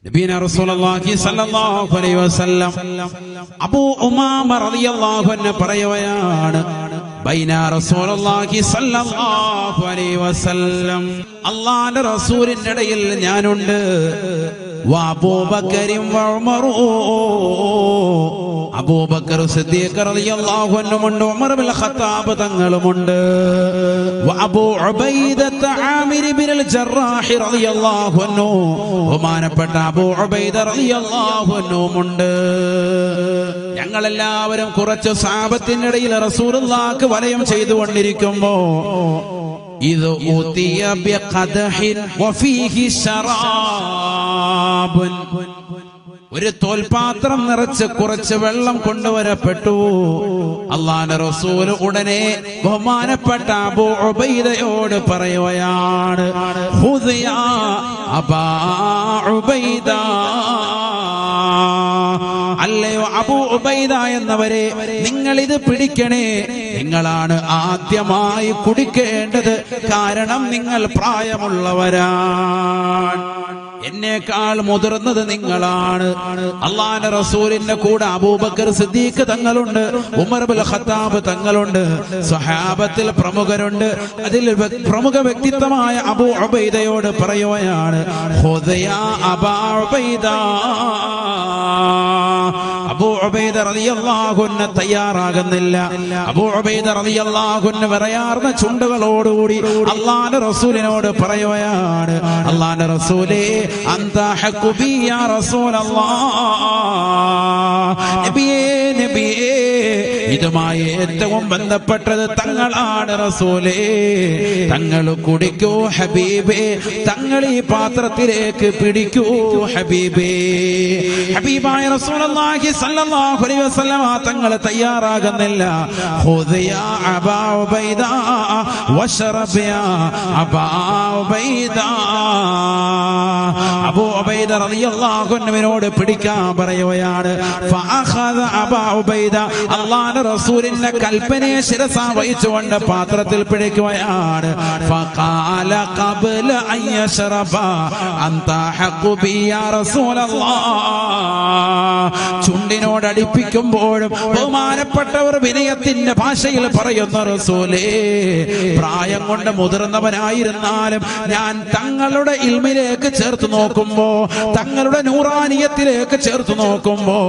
നബിന റസൂലുള്ളാഹി സ്വല്ലല്ലാഹു അലൈഹി വസല്ലം അബൂ ഉമാമ റളിയല്ലാഹു അൻഹു പറയുകയാണ്, ബൈന റസൂലുള്ളാഹി സ്വല്ലല്ലാഹു അലൈഹി വസല്ലം, അല്ലാഹുവിന്റെ റസൂലിന്റെ ഇടയിൽ ഞാനുണ്ട്, വഅബൂബക്കറും വഉമറു, അബൂബക്കർ സിദ്ദീഖ് റളിയല്ലാഹു അൻഹുമുണ്ട്, ഉമർ ഇബ്നുൽ ഖത്താബ് തങ്ങളുമുണ്ട്, വഅബൂ ഉബൈദത ആമിർ ഇബ്നുൽ ജറാഹ് റളിയല്ലാഹു അൻഹു, ബഹുമാനപ്പെട്ട അബൂ ഉബൈദ റളിയല്ലാഹു അൻഹുമുണ്ട്. ഞങ്ങളെല്ലാവരും കുറച്ച് സഹാബത്തിന്റെ ഇടയിൽ റസൂലുള്ളാഹിക്ക് വലയം ചെയ്തുകൊണ്ടിരിക്കുമ്പോ ഇത് ഊതിയ ബിഖദഹിൻ വഫീഹി ശറാബുൻ, ഒരു തോൽപാത്രം നിറച്ച് കുറച്ച് വെള്ളം കൊണ്ടുവരപ്പെട്ടു. അല്ലാഹുവിന്റെ റസൂൽ ഉടനെ ബഹുമാനപ്പെട്ട അബൂ ഉബൈദയോട് പറയുകയാണ്, ഖുദ് യാ അബാ ഉബൈദ, അല്ലയോ അബൂ ഉബൈദ എന്നവരെ, നിങ്ങൾ ഇത് പിടിക്കണേ, നിങ്ങളാണ് ആദ്യമായി കുടിക്കേണ്ടത്, കാരണം നിങ്ങൾ പ്രായമുള്ളവരാണ്, എന്നേക്കാൾ മുതിർന്നത് നിങ്ങളാണ്. അല്ലാഹുവിന്റെ റസൂലിന്റെ കൂടെ അബൂബക്കർ സിദ്ദീഖ് തങ്ങളുണ്ട്, ഉമർ ഇബ്നുൽ ഖത്താബ് തങ്ങളുണ്ട്, സ്വഹാബത്തിൽ പ്രമുഖരുണ്ട്. അതിൽ പ്രമുഖ വ്യക്തിത്വമായ അബൂ ഉബൈദയോട് പറയുകയാണ്, ഖുദ് യാ അബാ ഉബൈദ. അബൂ ഉബൈദ റളിയല്ലാഹു അൻഹു തയ്യാറാകുന്നില്ല. അബൂ ഉബൈദ റളിയല്ലാഹു അൻഹു വിറയാർന്ന ചുണ്ടുകളോടുകൂടി അല്ലാഹുവിന്റെ റസൂലിനോട് പറയുകയാണ്, അല്ലാഹുവിന്റെ റസൂലേ, അന്ത ഹഖു ബി യാ റസൂലല്ലാഹ്, നബിയേ നബിയേ, ഇതുമായി ഏറ്റവും ബന്ധപ്പെട്ടത് തങ്ങളാണ് റസൂലേ, തങ്ങൾ കുടിക്കൂ ഹബീബേ, തങ്ങൾ ഈ പാത്രത്തിലേക്ക് പിടിക്കൂ ഹബീബേ. ഹബീബായ റസൂലുള്ളാഹി സ്വല്ലല്ലാഹു അലൈഹി വസല്ലം തങ്ങൾ തയ്യാറാകുന്നില്ല. ഖുദ് യാ അബാ ഉബൈദ വശറബ് യാ അബാ ഉബൈദ. അബൂ ഉബൈദ റളിയല്ലാഹു അൻഹുവിനോട് പിടിക്കാൻ പറയുകയാണ്. ഫഅഖദ അബൂ ഉബൈദ, അല്ലാഹുവിന്റെ റസൂലിന്റെ കൽപ്പനയെ ശിരസ വഹിച്ചുകൊണ്ട് പാത്രത്തിൽ പിടിക്കുകയാണ്. ഫഖാല ഖബ്ല അൻ യശ്റബ അൻത ഹഖു ബി യാ റസൂലല്ലാഹ്. ചുണ്ടിനോട് അടുപ്പിക്കുമ്പോഴും ബഹുമാനപ്പെട്ടവർ വിനയത്തിന്റെ ഭാഷയിൽ പറയുന്ന, റസൂലേ, പ്രായം കൊണ്ട് മുതിർന്നവനായിരുന്നാലും ഞാൻ തങ്ങളുടെ ഇൽമിലേക്ക് ചേർത്ത് നോക്കുമ്പോ, തങ്ങളുടെ നൂറാനിയത്തിലേക്ക് ചേർത്ത് നോക്കുമ്പോ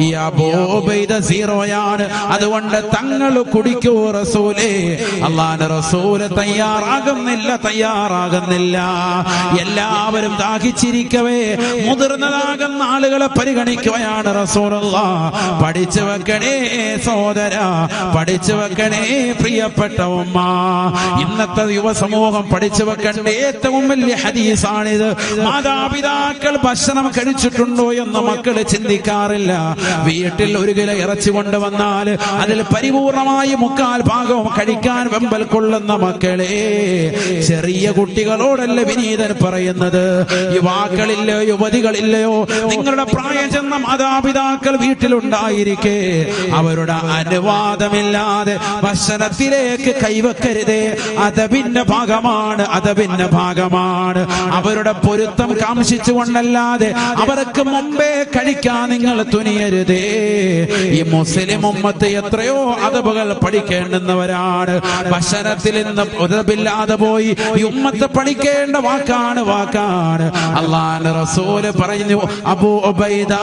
ഈ അബൂ ഉബൈദ സീറോയാണ്, അതുകൊണ്ട് തങ്ങൾ കുടിക്കൂ റസൂലേ. അല്ലാഹുവിന്റെ റസൂൽ തയ്യാറാകുന്നില്ല. എല്ലാവരും ദാഹിച്ചിരിക്കവേ മുതിർന്നതാകുന്ന ആളുകളെ പരിഗണിക്കുകയാണ് റസൂലുള്ളാഹ്. പഠിച്ചു വെക്കണേ സഹോദര, പഠിച്ചു വെക്കണേ പ്രിയപ്പെട്ട ഉമ്മ. ഇന്നത്തെ യുവസമൂഹം പഠിച്ചു വെക്കേണ്ട ഏറ്റവും വലിയ ഹദീസാണിത്. മാതാപിതാക്കൾ ഭക്ഷണം കഴിച്ചിട്ടുണ്ടോ എന്ന് മക്കള് ചിന്തിക്കാറില്ല. വീട്ടിൽ ഒരു കിലോ ഇറച്ചി കൊണ്ടുവന്നാൽ അതിൽ പരിപൂർണമായി 3/4 ഭാഗവും കഴിക്കാൻ വെമ്പൽ കൊള്ളുന്ന മക്കളെ, ചെറിയ കുട്ടികളോടല്ല വിനീതൻ പറയുന്നത്, യുവാക്കളില്ലയോ യുവതികളില്ലയോ, നിങ്ങളുടെ പ്രായം ചെന്ന മാതാപിതാക്കൾ വീട്ടിലുണ്ടായിരിക്കെ അവരുടെ അനുവാദമില്ലാതെ ഭക്ഷണത്തിലേക്ക് കൈവെക്കരുതേ. അതബിന്റെ ഭാഗമാണ്. അവരുടെ പൊരുത്തം കാംക്ഷിച്ചുകൊണ്ടല്ലാതെ അവർക്ക് മുമ്പേ കഴിക്കാൻ നിങ്ങൾ തുനിയരുതേ. ഈ മുസ്ലിം ഉമ്മത്ത് എത്രയോ അതബുകൾ പഠിക്കേണ്ടുന്നവരാണ്. ഭക്ഷണത്തിൽ നിന്ന് ഉദബില്ലാതെ പോയി ഈ ഉമ്മത്ത് പഠിക്കേണ്ട വാക്കാണ്. അല്ലാഹുവിന്റെ റസൂല് പറഞ്ഞു, അബൂ ഉബൈദ,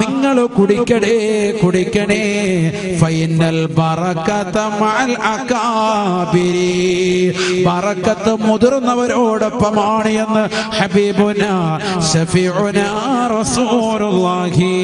നിങ്ങൾ കുടിക്കണേ, ഫൈനൽ ബറകത മഅൽ അകാബിരി, ബറകത്ത് മുതിർന്നവരോടൊപ്പമാണ് എന്ന് ഹബീബുനാ ശഫീഉനാ റസൂലുള്ളാഹി.